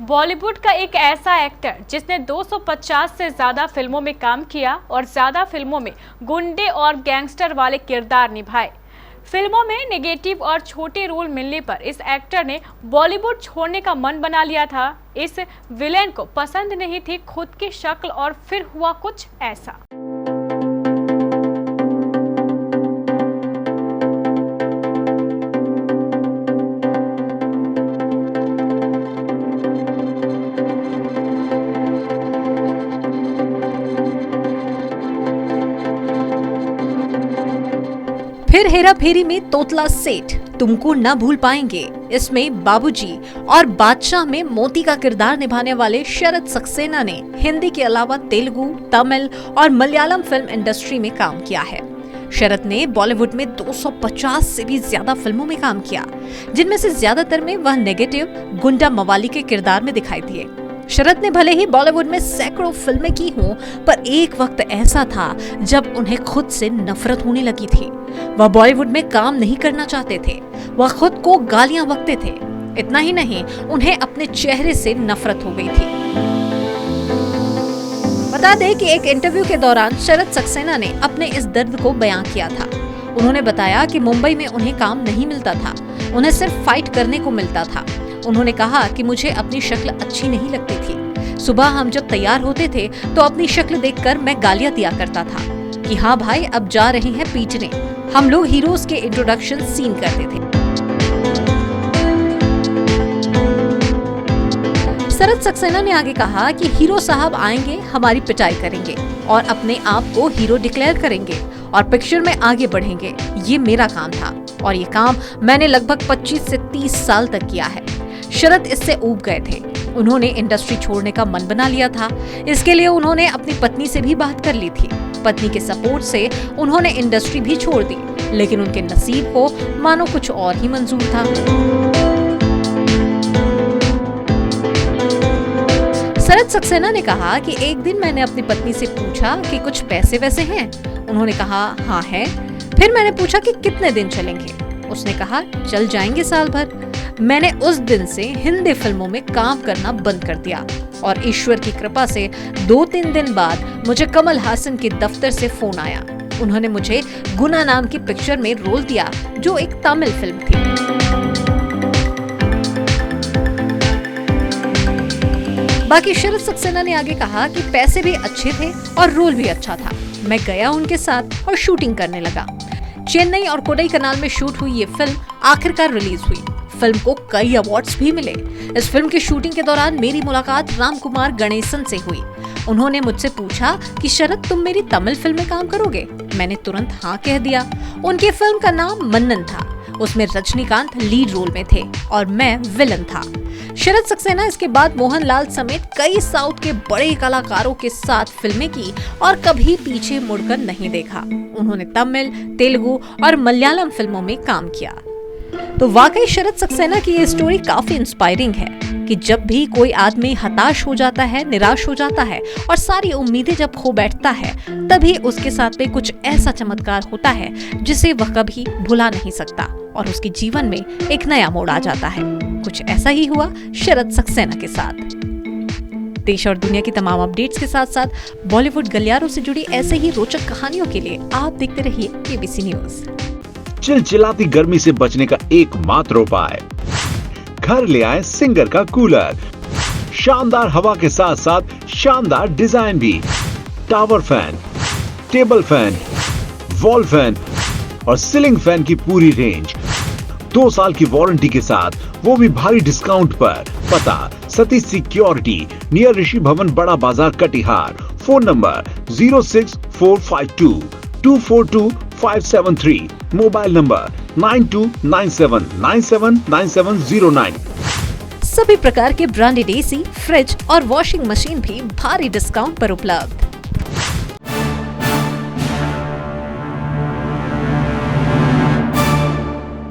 बॉलीवुड का एक ऐसा एक्टर जिसने 250 से ज्यादा फिल्मों में काम किया और ज्यादा फिल्मों में गुंडे और गैंगस्टर वाले किरदार निभाए। फिल्मों में नेगेटिव और छोटे रोल मिलने पर इस एक्टर ने बॉलीवुड छोड़ने का मन बना लिया था। इस विलेन को पसंद नहीं थी खुद की शक्ल और फिर हुआ कुछ ऐसा। फिर हेरा फेरी में तोतला सेठ तुमको न भूल पाएंगे। इसमें बाबूजी और बादशाह में मोती का किरदार निभाने वाले शरद सक्सेना ने हिंदी के अलावा तेलुगु, तमिल और मलयालम फिल्म इंडस्ट्री में काम किया है। शरद ने बॉलीवुड में 250 से भी ज्यादा फिल्मों में काम किया, जिनमें से ज्यादातर में वह नेगेटिव गुंडा मवाली के किरदार में दिखाई दिए। शरद ने भले ही बॉलीवुड में सैकड़ों फिल्में की हों, पर एक वक्त ऐसा था जब उन्हें खुद से नफरत होने लगी थी। वह बॉलीवुड में काम नहीं करना चाहते थे, वह खुद को गालियां बकते थे। इतना ही नहीं, उन्हें अपने चेहरे से नफरत हो गई थी। बता दें कि एक इंटरव्यू के दौरान शरद सक्सेना ने अपने इस दर्द को बयां किया था। उन्होंने बताया कि मुंबई में उन्हें काम नहीं मिलता था, उन्हें सिर्फ फाइट करने को मिलता था। उन्होंने कहा कि मुझे अपनी शक्ल अच्छी नहीं लगती थी। सुबह हम जब तैयार होते थे तो अपनी शक्ल देखकर मैं गालियां दिया करता था कि हाँ भाई अब जा रहे हैं पीटने। हम लोग हीरोज के इंट्रोडक्शन सीन करते थे। शरद सक्सेना ने आगे कहा कि हीरो साहब आएंगे, हमारी पिटाई करेंगे और अपने आप को हीरो डिक्लेयर करेंगे और पिक्चर में आगे बढ़ेंगे। ये मेरा काम था और ये काम मैंने लगभग 25 से 30 साल तक किया है। शरद इससे ऊब गए थे। उन्होंने इंडस्ट्री छोड़ने का मन बना लिया था। इसके लिए उन्होंने अपनी पत्नी से भी बात कर ली थी। पत्नी के सपोर्ट से उन्होंने इंडस्ट्री भी छोड़ दी, लेकिन उनके नसीब को मानो कुछ और ही मंजूर था। शरद सक्सेना ने कहा कि एक दिन मैंने अपनी पत्नी से पूछा कि कुछ पैसे वैसे हैं। उन्होंने कहा हाँ है। फिर मैंने पूछा कि कितने दिन चलेंगे। उसने कहा चल जाएंगे साल भर। मैंने उस दिन से हिंदी फिल्मों में काम करना बंद कर दिया और ईश्वर की कृपा से 2-3 दिन बाद मुझे कमल हासन के दफ्तर से फोन आया। उन्होंने मुझे गुना नाम की पिक्चर में रोल दिया, जो एक तमिल फिल्म थी। बाकी शरद सक्सेना ने आगे कहा कि पैसे भी अच्छे थे और रोल भी अच्छा था। मैं गया उनके साथ और शूटिंग करने लगा। चेन्नई और कोडाईकनाल में शूट हुई ये फिल्म आखिरकार रिलीज हुई। फिल्म को कई अवार्ड्स भी मिले। इस फिल्म की शूटिंग के दौरान मेरी मुलाकात रामकुमार गणेशन से हुई। उन्होंने मुझसे पूछा कि शरद तुम मेरी तमिल फिल्म में काम करोगे? मैंने तुरंत हाँ कह दिया। उनकी फिल्म का नाम मन्नन था। उसमें रजनीकांत लीड रोल में थे और मैं विलन था। शरद सक्सेना इसके बाद मोहनलाल समेत कई साउथ के बड़े कलाकारों के साथ फिल्में की और कभी पीछे मुड़कर नहीं देखा। उन्होंने तमिल, तेलुगु और मलयालम फिल्मों में काम किया। तो वाकई शरद सक्सेना की ये स्टोरी काफी इंस्पायरिंग है कि जब भी कोई आदमी हताश हो जाता है, निराश हो जाता है और सारी उम्मीदें जब खो बैठता है, तभी उसके साथ में कुछ ऐसा चमत्कार होता है जिसे वह कभी भुला नहीं सकता और उसके जीवन में एक नया मोड़ आ जाता है। कुछ ऐसा ही हुआ शरद सक्सेना के साथ। देश और दुनिया की तमाम अपडेट्स के साथ साथ बॉलीवुड गलियारों से जुड़ी ऐसे ही रोचक कहानियों के लिए आप देखते रहिए केबीसी न्यूज। चिलचिलाती गर्मी से बचने का एकमात्र उपाय, घर ले आए सिंगर का कूलर। शानदार हवा के साथ साथ शानदार डिजाइन भी। Tower fan, table fan, wall fan और सीलिंग फैन की पूरी रेंज 2 साल की वारंटी के साथ, वो भी भारी डिस्काउंट पर। पता सतीश सिक्योरिटी, नियर ऋषि भवन, बड़ा बाजार, Katihar. Phone number 06452 242 mobile number 9297979709। सभी प्रकार के ब्रांडेड एसी, फ्रिज और वॉशिंग मशीन भी भारी डिस्काउंट पर उपलब्ध।